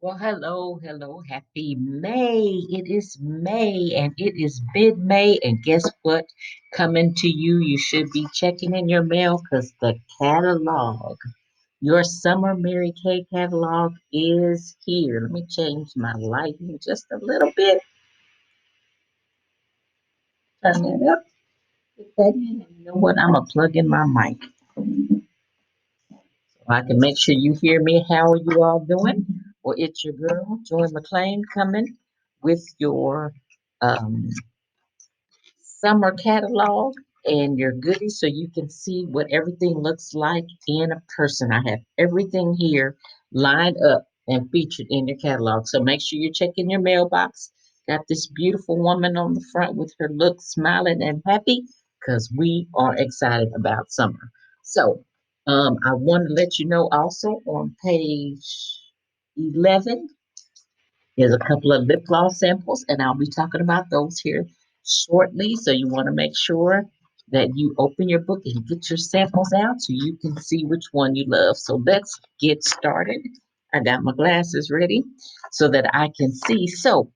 Well, hello, hello, happy May. It is May and it is mid May. And guess what? Coming to you, you should be checking in your mail because the catalog, your summer Mary Kay catalog is here. Let me change my lighting just a little bit. Turn that up. Put that in. And you know what? I'm going to plug in my mic so I can make sure you hear me. How are you all doing? Well, it's your girl, Joy McLean, coming with your um, summer catalog and your goodies so you can see what everything looks like in a person. I have everything here lined up and featured in your catalog. So make sure you check in your mailbox. Got this beautiful woman on the front with her look smiling and happy because we are excited about summer. So I want to let you know also on page 11 there's a couple of lip gloss samples, and I'll be talking about those here shortly. So you want to make sure that you open your book and get your samples out so you can see which one you love. So let's get started. I got my glasses ready so that I can see. So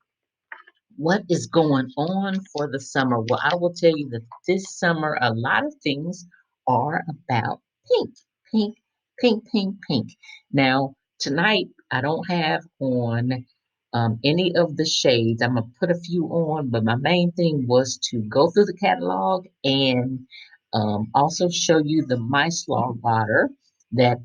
what is going on for the summer? Well, I will tell you that this summer, a lot of things are about pink, pink, pink, pink, pink. Now, tonight, I don't have on any of the shades. I'm going to put a few on, but my main thing was to go through the catalog and also show you the Micellar Water that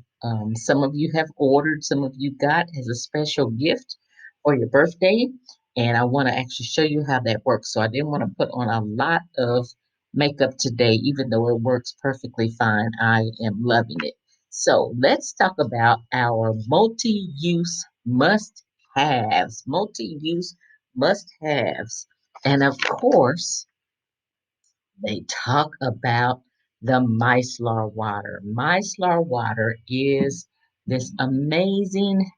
some of you have ordered, some of you got as a special gift for your birthday, and I want to actually show you how that works. So I didn't want to put on a lot of makeup today, even though it works perfectly fine. I am loving it. So let's talk about our multi-use must-haves. Multi-use must-haves. And of course, they talk about the Micellar water. Micellar water is this amazing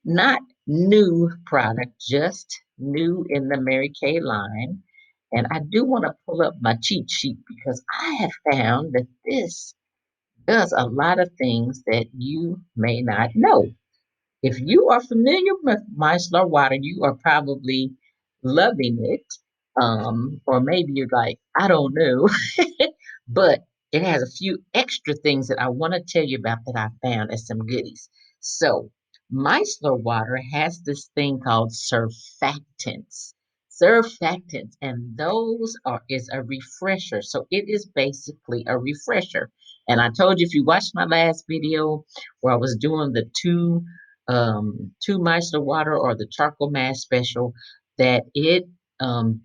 not new product, just new in the Mary Kay line. And I do want to pull up my cheat sheet because I have found that this does a lot of things that you may not know. If you are familiar with Micellar water, you are probably loving it. Or maybe you're like, I don't know. But it has a few extra things that I want to tell you about that I found as some goodies. So, micellar water has this thing called surfactants. Surfactants, and those are is a refresher. So it is basically a refresher. And I told you if you watched my last video where I was doing the two micellar water or the charcoal mask special, that it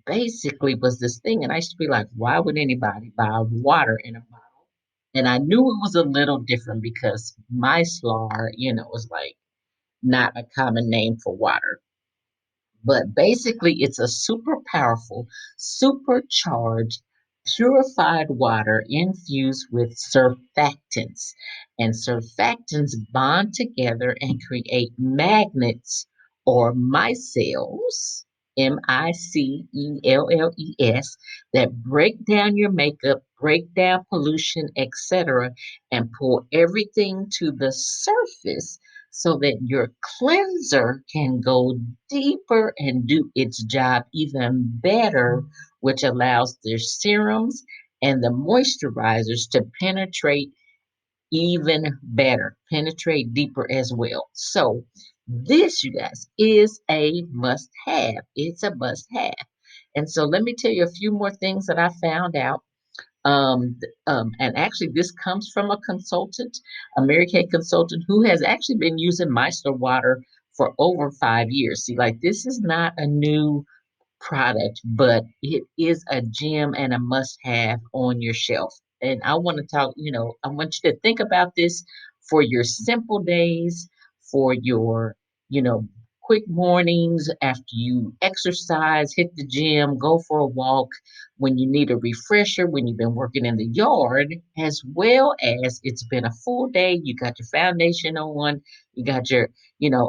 basically was this thing. And I used to be like, why would anybody buy water in a bottle? And I knew it was a little different because micellar, was like not a common name for water. But basically, it's a super powerful, supercharged, purified water infused with surfactants. And surfactants bond together and create magnets or micelles, Micelles, that break down your makeup, break down pollution, etc., and pull everything to the surface so that your cleanser can go deeper and do its job even better, which allows the serums and the moisturizers to penetrate even better, penetrate deeper as well. So, this, you guys, is a must have. It's a must have. And so, let me tell you a few more things that I found out and actually, this comes from a consultant, a Mary Kay consultant, who has actually been using Micellar water for over 5 years. See, like this is not a new product, but it is a gem and a must have on your shelf. And I want to talk, I want you to think about this for your simple days, for your, you know, quick mornings after you exercise, hit the gym, go for a walk, when you need a refresher, when you've been working in the yard, as well as it's been a full day, you got your foundation on, you got your,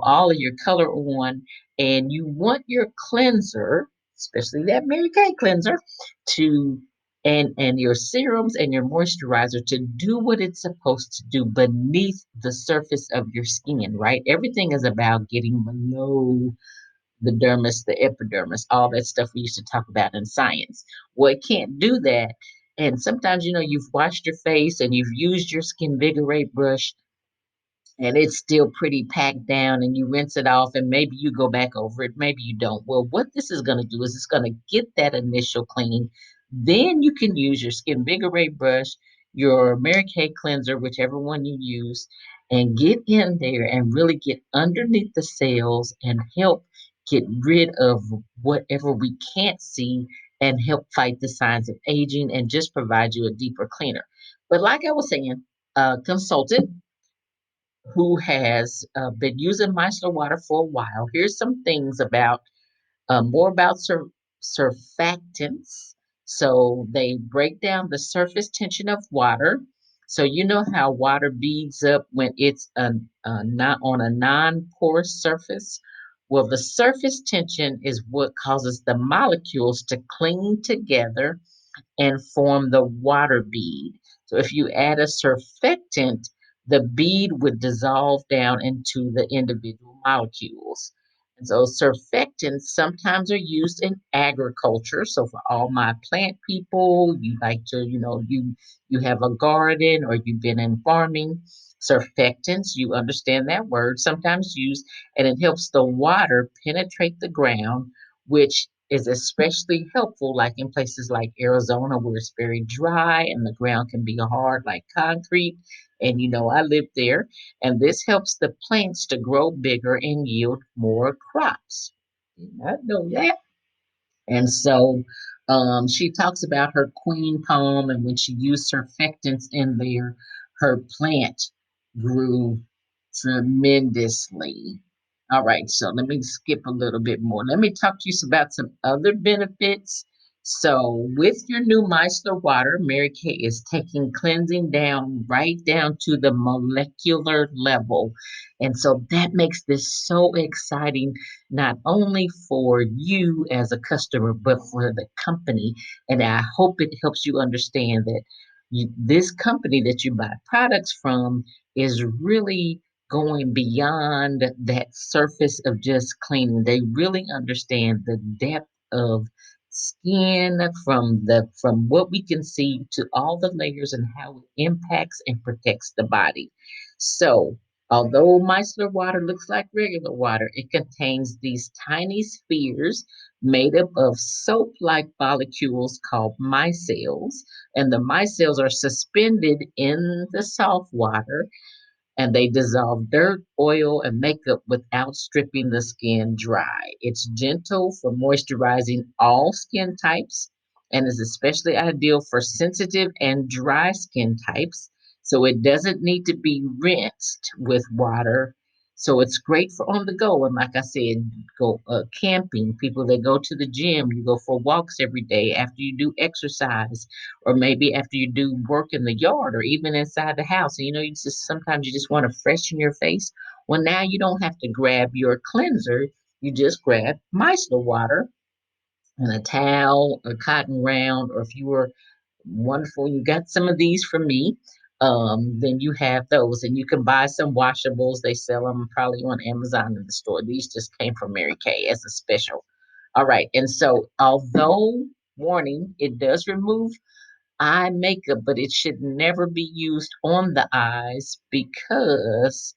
all of your color on, and you want your cleanser, especially that Mary Kay cleanser, to and your serums and your moisturizer to do what it's supposed to do beneath the surface of your skin, right? Everything is about getting below the dermis, the epidermis, all that stuff we used to talk about in science. Well, it can't do that. And sometimes, you've washed your face and you've used your Skin Vigorate brush and it's still pretty packed down and you rinse it off and maybe you go back over it, maybe you don't. Well, what this is going to do is it's going to get that initial clean. Then you can use your Skin Vigorate brush, your Mary Kay cleanser, whichever one you use, and get in there and really get underneath the cells and help get rid of whatever we can't see and help fight the signs of aging and just provide you a deeper cleaner. But like I was saying, consultant who has been using micellar water for a while. Here's some things about more about surfactants. So they break down the surface tension of water. So you know how water beads up when it's not on a non-porous surface. Well, the surface tension is what causes the molecules to cling together and form the water bead. So if you add a surfactant, the bead would dissolve down into the individual molecules. And so surfactants sometimes are used in agriculture. So for all my plant people, you like to, you have a garden or you've been in farming. Surfactants, you understand that word, sometimes used, and it helps the water penetrate the ground, which is especially helpful like in places like Arizona where it's very dry and the ground can be hard like concrete. And I live there, and this helps the plants to grow bigger and yield more crops. Did not know that. And so she talks about her queen palm, and when she used surfactants in there, her plant grew tremendously. All right, so let me skip a little bit more. Let me talk to you about some other benefits. So, with your new micellar water, Mary Kay is taking cleansing down right down to the molecular level. And so that makes this so exciting, not only for you as a customer, but for the company. And I hope it helps you understand that this company that you buy products from is really going beyond that surface of just cleaning. They really understand the depth of skin from what we can see to all the layers and how it impacts and protects the body. So although micellar water looks like regular water, it contains these tiny spheres made up of soap-like molecules called micelles, and the micelles are suspended in the salt water and they dissolve dirt, oil, and makeup without stripping the skin dry. It's gentle for moisturizing all skin types and is especially ideal for sensitive and dry skin types. So it doesn't need to be rinsed with water. So it's great for on the go. And like I said, go camping, people that go to the gym, you go for walks every day after you do exercise or maybe after you do work in the yard or even inside the house. And you just sometimes you just want to freshen your face. Well, now you don't have to grab your cleanser. You just grab micellar water and a towel, a cotton round, or if you were wonderful, you got some of these from me. Then you have those, and you can buy some washables. They sell them probably on Amazon in the store. These just came from Mary Kay as a special. All right, and so although warning, it does remove eye makeup, but it should never be used on the eyes because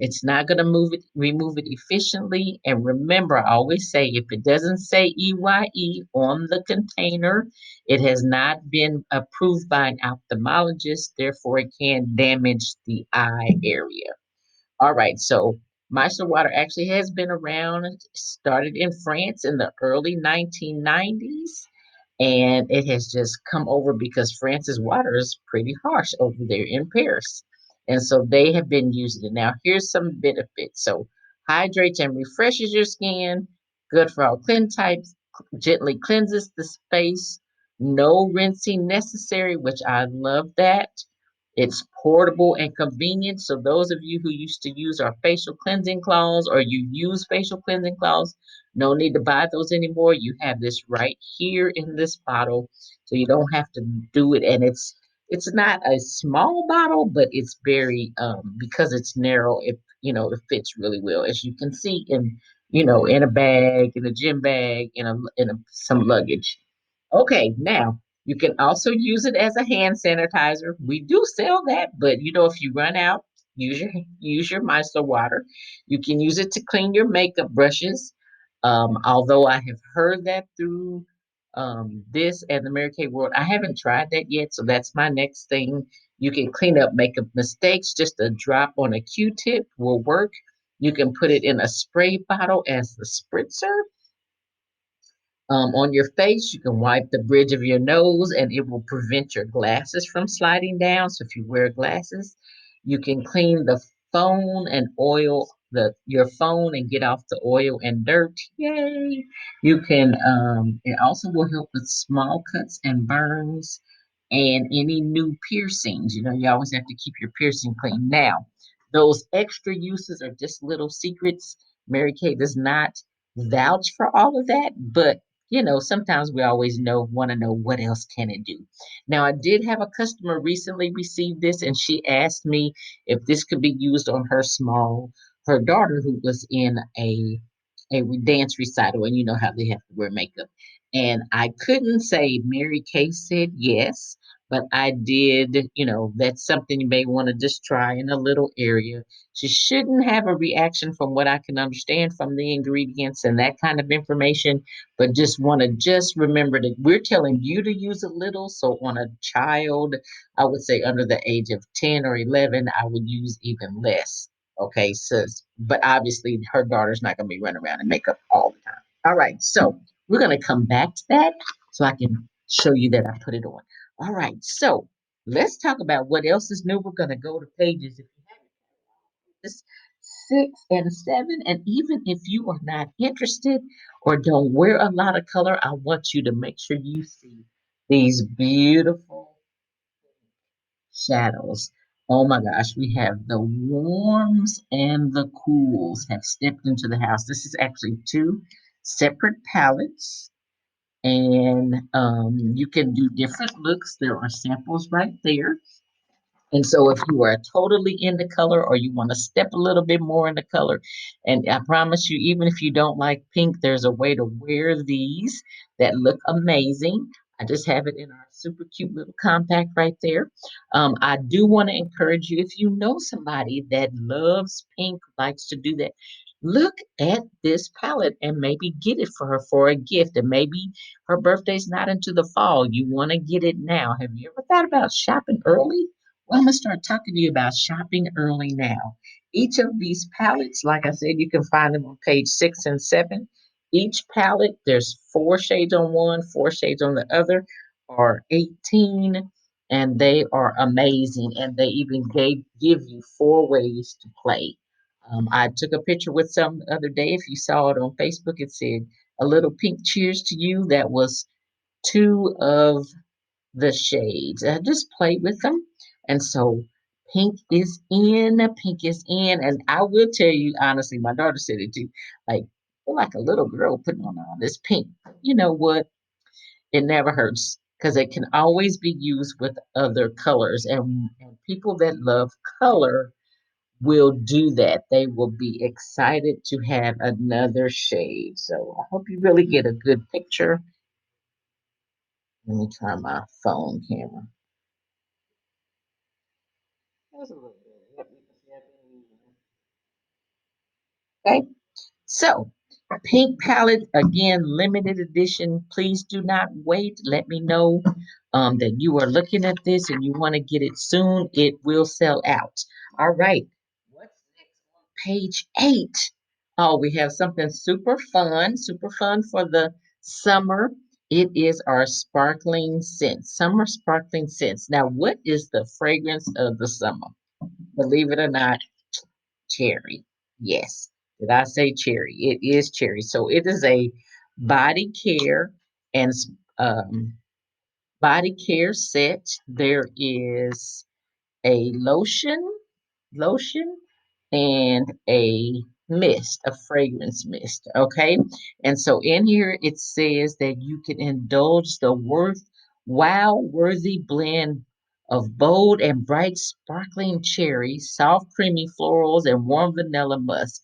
it's not going to remove it efficiently. And remember, I always say if it doesn't say EYE on the container, it has not been approved by an ophthalmologist, therefore, it can damage the eye area. All right, so micellar water actually has been around, started in France in the early 1990s, and it has just come over because France's water is pretty harsh over there in Paris. And so they have been using it. Now, here's some benefits. So, hydrates and refreshes your skin, good for all skin types, gently cleanses the space, no rinsing necessary, which I love that. It's portable and convenient. So those of you who used to use our facial cleansing cloths or you use facial cleansing cloths, no need to buy those anymore. You have this right here in this bottle, so you don't have to do it. And it's not a small bottle, but it's very because it's narrow. It fits really well, as you can see in a bag, in a gym bag, in some luggage. Okay, now you can also use it as a hand sanitizer. We do sell that, but if you run out, use your Micellar water. You can use it to clean your makeup brushes. Although I have heard that through this and the Mary Kay World, I haven't tried that yet, so that's my next thing. You can clean up makeup mistakes. Just a drop on a Q-tip will work. You can put it in a spray bottle as the spritzer on your face. You can wipe the bridge of your nose and it will prevent your glasses from sliding down. So if you wear glasses, you can clean the phone and oil your phone and get off the oil and dirt. Yay! You can it also will help with small cuts and burns and any new piercings. You always have to keep your piercing clean. Now, those extra uses are just little secrets. Mary Kay does not vouch for all of that, but sometimes we always want to know what else can it do. Now, I did have a customer recently receive this, and she asked me if this could be used on her daughter who was in a dance recital, and you know how they have to wear makeup. And I couldn't say Mary Kay said yes, but I did, that's something you may want to just try in a little area. She shouldn't have a reaction from what I can understand from the ingredients and that kind of information, but just remember that we're telling you to use a little. So on a child, I would say under the age of 10 or 11, I would use even less. Okay, sis. But obviously her daughter's not going to be running around in makeup all the time. All right, so we're going to come back to that so I can show you that I put it on. All right, so let's talk about what else is new. We're going to go to pages. If you haven't, this 6 and 7, and even if you are not interested or don't wear a lot of color, I want you to make sure you see these beautiful shadows. Oh my gosh, we have the warms and the cools have stepped into the house. This is actually two separate palettes, and you can do different looks. There are samples right there. And so, if you are totally into color or you want to step a little bit more into color, and I promise you, even if you don't like pink, there's a way to wear these that look amazing. I just have it in our super cute little compact right there. I do want to encourage you, if you know somebody that loves pink, likes to do that, look at this palette and maybe get it for her for a gift. And maybe her birthday's not into the fall. You want to get it now. Have you ever thought about shopping early? Well, I'm going to start talking to you about shopping early now. Each of these palettes, like I said, you can find them on page 6 and 7. Each palette, there's 4 shades on one, 4 shades on the other, are 18, and they are amazing. And they even give you 4 ways to play. I took a picture with some the other day. If you saw it on Facebook, it said a little pink cheers to you. That was two of the shades. I just played with them. And so pink is in. And I will tell you honestly, my daughter said it too. Like, feel like a little girl putting on all this pink. You know what? It never hurts because it can always be used with other colors. And people that love color will do that. They will be excited to have another shade. So I hope you really get a good picture. Let me try my phone camera. That's a little bit. Okay, so pink palette again, limited edition. Please do not wait. Let me know that you are looking at this and you want to get it soon. It will sell out. All right. What's next on page 8? Oh, we have something super fun for the summer. It is our sparkling scents, summer sparkling scents. Now, what is the fragrance of the summer? Believe it or not, cherry. Yes. Did I say cherry? It is cherry. So it is a body care and um, body care set. There is a lotion, and a mist, a fragrance mist. Okay. And so in here it says that you can indulge the wow worthy blend of bold and bright sparkling cherries, soft creamy florals, and warm vanilla musk.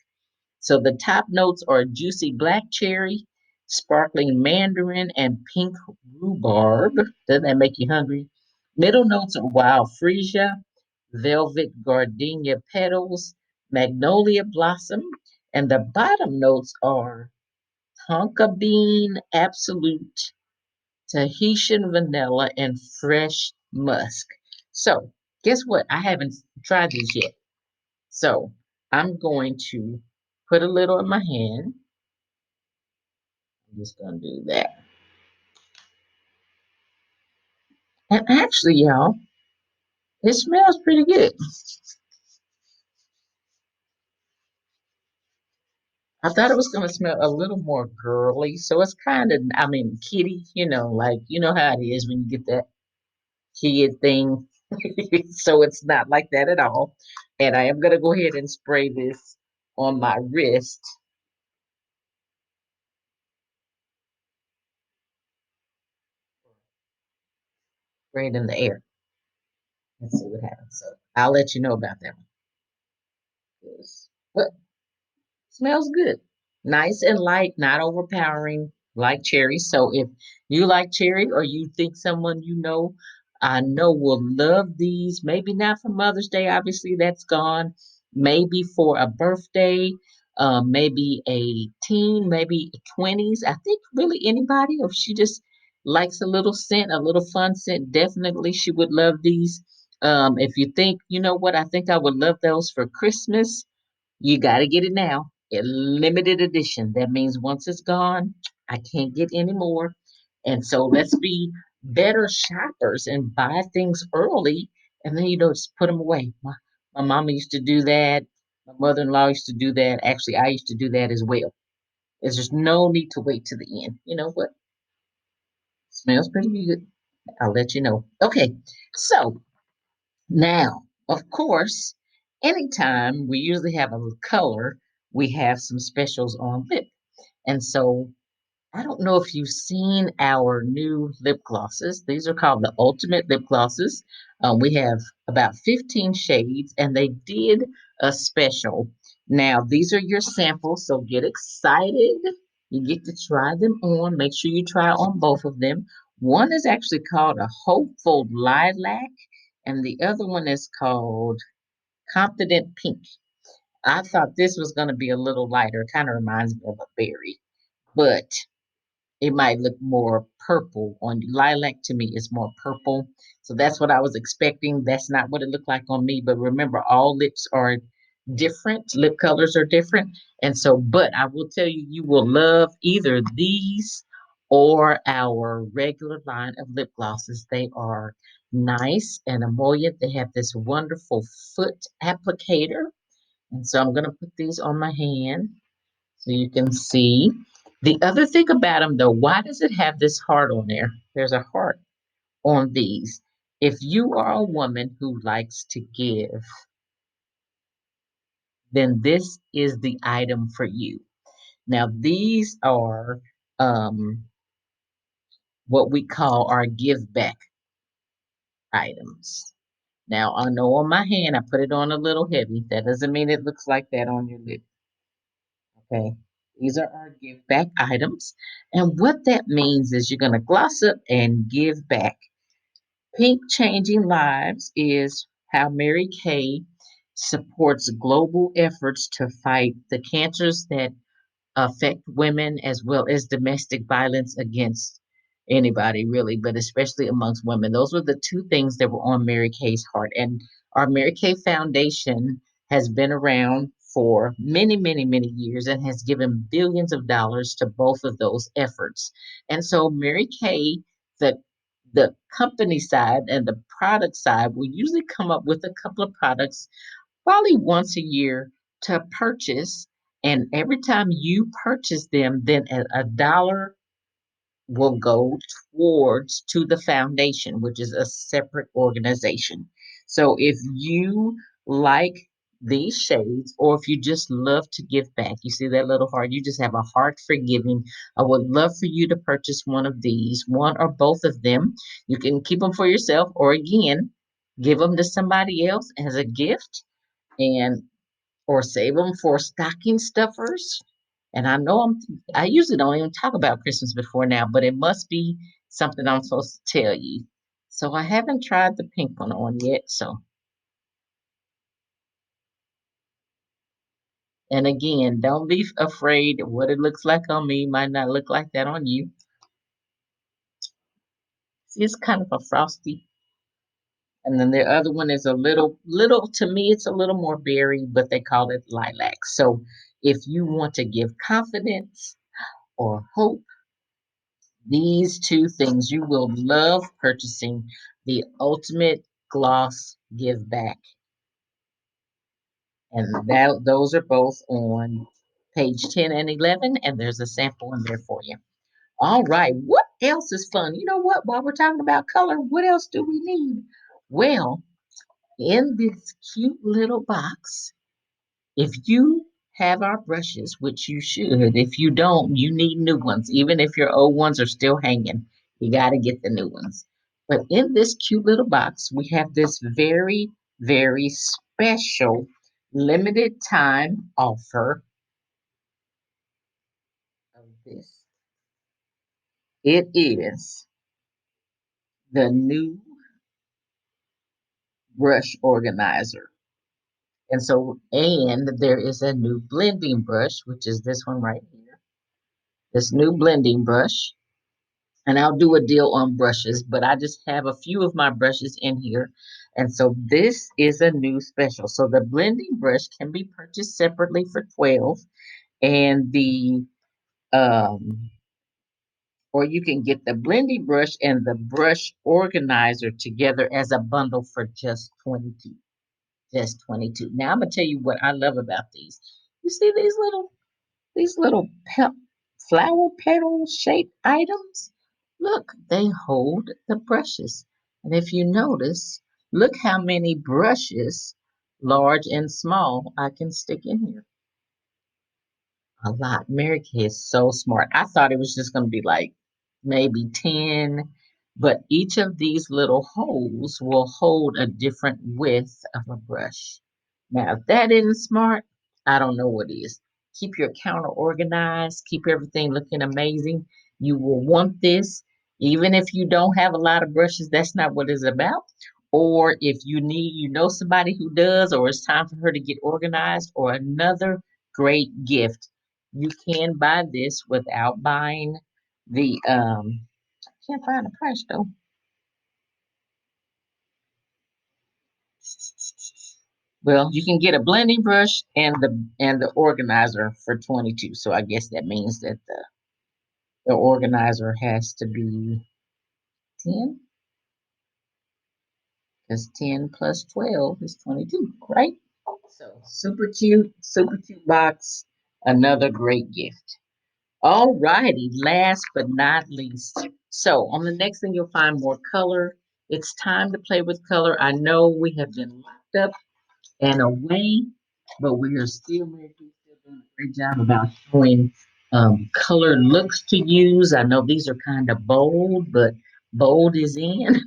So the top notes are juicy black cherry, sparkling mandarin, and pink rhubarb. Doesn't that make you hungry? Middle notes are wild freesia, velvet gardenia petals, magnolia blossom, and the bottom notes are tonka bean, absolute, Tahitian vanilla, and fresh musk. So, guess what? I haven't tried this yet. So, I'm going to put a little in my hand. I'm just going to do that. And actually, y'all, it smells pretty good. I thought it was going to smell a little more girly. So it's kind of, I mean, kitty, like, you know how it is when you get that kid thing. So it's not like that at all. And I am going to go ahead and spray this on my wrist, spray it in the air. Let's see what happens. So I'll let you know about that one. Yes. But smells good. Nice and light, not overpowering, like cherry. So if you like cherry or you think someone you know, I know will love these, maybe not for Mother's Day, obviously that's gone. Maybe for a birthday, maybe a teen, maybe 20s. I think really anybody, if she just likes a little scent, a little fun scent, definitely she would love these. If you think, you know what, I think I would love those for Christmas, you got to get it now. A limited edition. That means once it's gone, I can't get any more. And so let's be better shoppers and buy things early and then, just put them away. My mama used to do that. My mother in law used to do that. Actually, I used to do that as well. There's just no need to wait to the end. You know what? Smells pretty good. I'll let you know. Okay. So now, of course, anytime we usually have a color, we have some specials on lip. And so I don't know if you've seen our new lip glosses. These are called the Ultimate Lip Glosses. We have about 15 shades, and they did a special. Now, these are your samples, so get excited. You get to try them on. Make sure you try on both of them. One is actually called a Hopeful Lilac, and the other one is called Confident Pink. I thought this was going to be a little lighter. It kind of reminds me of a berry, but it might look more purple on you. Lilac to me is more purple. So that's what I was expecting. That's not what it looked like on me. But remember, all lips are different, lip colors are different. And so, but I will tell you, you will love either these or our regular line of lip glosses. They are nice and emollient. They have this wonderful foot applicator. And so I'm going to put these on my hand so you can see. The other thing about them, though, why does it have this heart on there? There's a heart on these. If you are a woman who likes to give, then this is the item for you. Now, these are um, what we call our give back items. Now, I know on my hand, I put it on a little heavy. That doesn't mean it looks like that on your lip. Okay. These are our give back items. And what that means is you're going to gloss up and give back. Pink Changing Lives is how Mary Kay supports global efforts to fight the cancers that affect women as well as domestic violence against anybody really, but especially amongst women. Those were the two things that were on Mary Kay's heart. And our Mary Kay Foundation has been around for many, many, many years and has given billions of dollars to both of those efforts. And so Mary Kay, the company side and the product side will usually come up with a couple of products probably once a year to purchase. And every time you purchase them, then a dollar will go towards to the foundation, which is a separate organization. So if you like these shades, or if you just love to give back, you see that little heart, you just have a heart for giving. I would love for you to purchase one of these, one or both of them. You can keep them for yourself, or again, give them to somebody else as a gift, and or save them for stocking stuffers. And I know I usually don't even talk about Christmas before now, but it must be something I'm supposed to tell you. So I haven't tried the pink one on yet. So, and again, don't be afraid. What it looks like on me might not look like that on you. See, it's kind of a frosty. And then the other one is a little, to me, it's a little more berry, but they call it lilac. So if you want to give confidence or hope, these two things, you will love purchasing the Ultimate Gloss Give Back. And that those are both on page 10 and 11, and there's a sample in there for you. All right, what else is fun? You know what? While we're talking about color, what else do we need? Well, in this cute little box, if you have our brushes, which you should, if you don't, you need new ones. Even if your old ones are still hanging, you got to get the new ones. But in this cute little box, we have this very, very special limited time offer of this. It is the new brush organizer. And there is a new blending brush, which is this one right here. This new blending brush. And I'll do a deal on brushes, but I just have a few of my brushes in here. And so this is a new special. So the blending brush can be purchased separately for 12, and the um or you can get the blending brush and the brush organizer together as a bundle for just 22. Just 22. Now I'm gonna tell you what I love about these. You see these little flower petal shaped items? Look, they hold the brushes. And if you notice, look how many brushes, large and small, I can stick in here. A lot. Mary Kay is so smart. I thought it was just going to be like maybe 10, but each of these little holes will hold a different width of a brush. Now, if that isn't smart, I don't know what is. Keep your counter organized, keep everything looking amazing. You will want this, even if you don't have a lot of brushes, that's not what it's about. Or if you know somebody who does, or it's time for her to get organized, or another great gift, you can buy this without buying the I can't find the price though. Well, you can get a blending brush and the organizer for 22. So I guess that means that the organizer has to be 10, because 10 plus 12 is 22, right? So super cute box, another great gift. All righty, last but not least. So on the next thing you'll find more color. It's time to play with color. I know we have been locked up and away, but we are still making still doing a great job about showing color looks to use. I know these are kind of bold, but bold is in.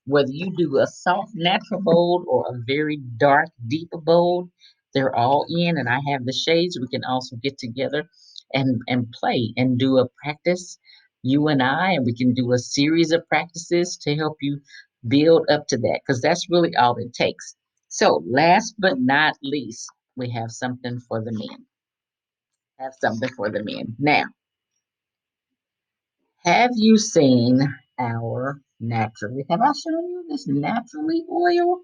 Whether you do a soft natural bold or a very dark deep bold, they're all in, and I have the shades. We can also get together and play and do a practice, you and we can do a series of practices to help you build up to that, because that's really all it takes. So, last but not least, we have something for the men. Have something for the men. Now, have you seen our naturally? Have I shown you this naturally oil?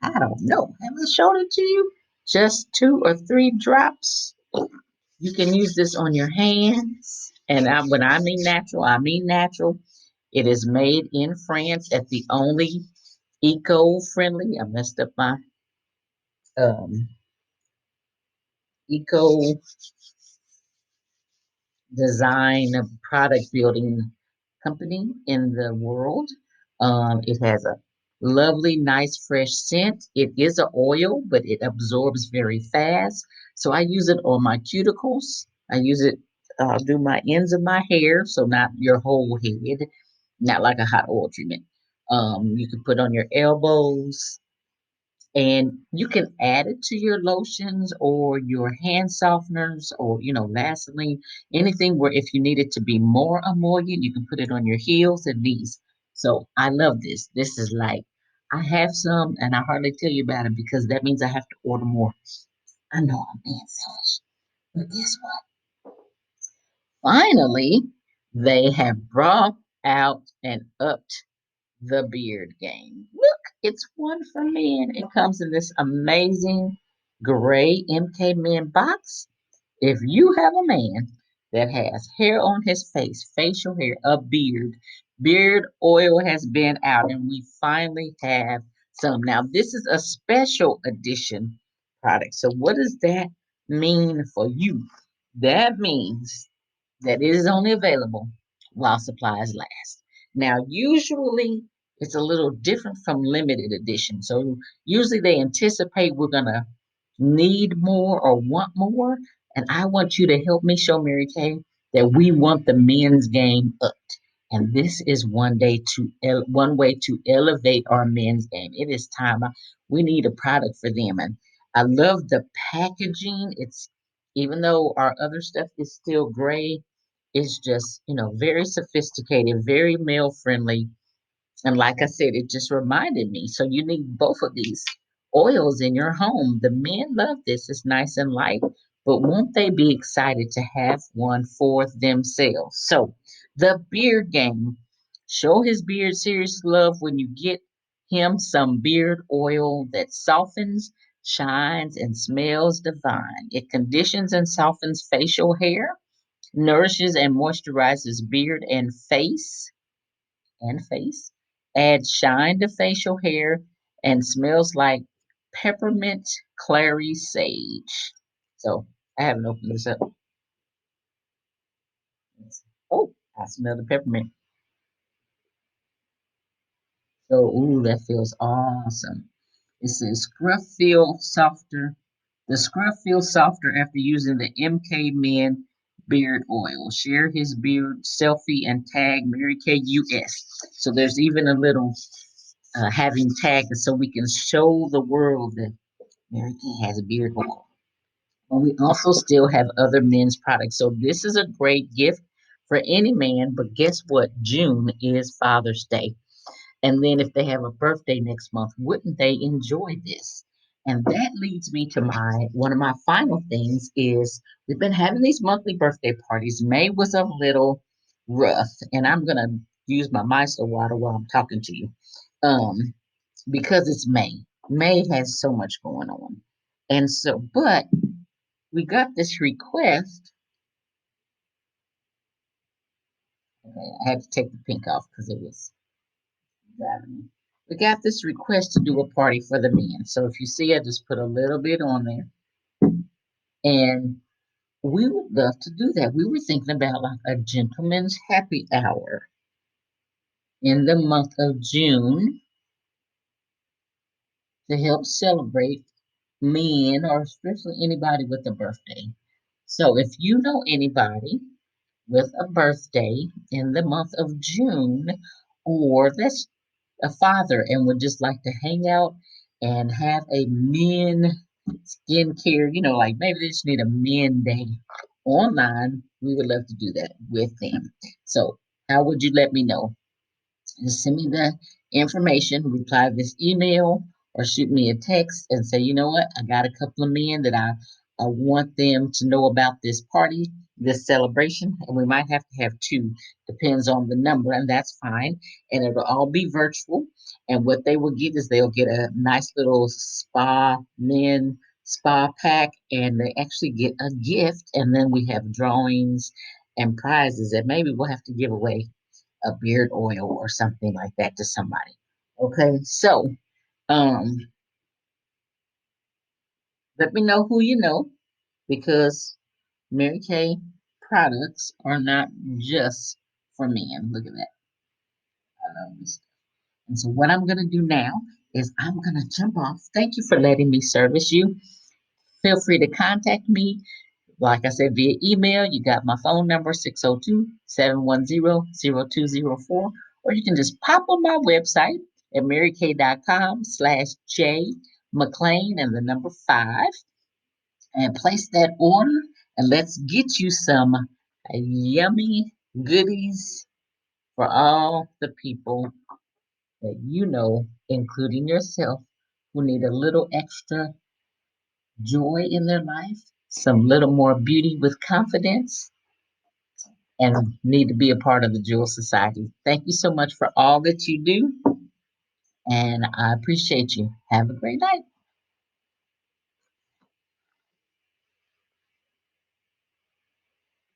I don't know. Have I shown it to you? Just 2 or 3 drops. You can use this on your hands. And when I mean natural, I mean natural. It is made in France at the only eco-friendly. I messed up my um, eco design product building company in the world. It has a lovely, nice, fresh scent. It is an oil, but it absorbs very fast. So I use it on my cuticles. I use it do my ends of my hair, so not your whole head, not like a hot oil treatment. You can put on your elbows, and you can add it to your lotions or your hand softeners or Vaseline, anything where if you need it to be more emollient, you can put it on your heels and knees. So I love this. This is like I have some and I hardly tell you about it because that means I have to order more. I know I'm being selfish, but guess what? Finally, they have brought out and upped the beard game. Look, it's one for men. It comes in this amazing gray MK Men box. If you have a man that has hair on his face, facial hair, a beard oil has been out, and we finally have some. Now, this is a special edition product. So, what does that mean for you? That means that it is only available while supplies last. Now, usually it's a little different from limited edition. So, usually they anticipate we're going to need more or want more. And I want you to help me show Mary Kay that we want the men's game up. And this is one way to elevate our men's game. It is time. We need a product for them. And I love the packaging. It's even though our other stuff is still gray, it's just, very sophisticated, very male friendly. And like I said, it just reminded me. So you need both of these oils in your home. The men love this. It's nice and light, but won't they be excited to have one for themselves? So the beard game. Show his beard serious love when you get him some beard oil that softens, shines, and smells divine. It conditions and softens facial hair, nourishes and moisturizes beard and face, adds shine to facial hair, and smells like peppermint clary sage. So I haven't opened this up. Oh, I smell the peppermint. So, ooh, that feels awesome. It says scruff feel softer. The scruff feels softer after using the MK Men beard oil. Share his beard selfie and tag Mary Kay US. So there's even a little having tagged so we can show the world that Mary Kay has a beard oil. And we also still have other men's products. So this is a great gift for any man. But guess what? June is Father's Day. And then if they have a birthday next month, wouldn't they enjoy this? And that leads me to my one of my final things is we've been having these monthly birthday parties. May was a little rough, and I'm gonna use my Micellar water while I'm talking to you. Um, because it's May. May has so much going on. And so, but we got this request. Okay, I had to take the pink off because it was driving me. We got this request to do a party for the men. So if you see, I just put a little bit on there. And we would love to do that. We were thinking about like a gentleman's happy hour in the month of June to help celebrate men or especially anybody with a birthday. So if you know anybody with a birthday in the month of June, or that's a father and would just like to hang out and have a men skincare, like maybe they just need a men day online, we would love to do that with them. So, how would you let me know? Just send me the information, reply this email, or shoot me a text and say, you know what, I got a couple of men that I want them to know about this party, this celebration, and we might have to have two, depends on the number, and that's fine. And it'll all be virtual. And what they will get is they'll get a nice little spa pack, and they actually get a gift. And then we have drawings and prizes that maybe we'll have to give away a beard oil or something like that to somebody. Okay, so um, let me know who you know because Mary Kay products are not just for men. Look at that. I love this. And so, what I'm going to do now is I'm going to jump off. Thank you for letting me service you. Feel free to contact me. Like I said, via email, you got my phone number, 602-710-0204. Or you can just pop on my website at marykay.com/J McLean and the number 5 and place that order. And let's get you some yummy goodies for all the people that you know, including yourself, who need a little extra joy in their life, some little more beauty with confidence, and need to be a part of the Jewel Society. Thank you so much for all that you do, and I appreciate you. Have a great night.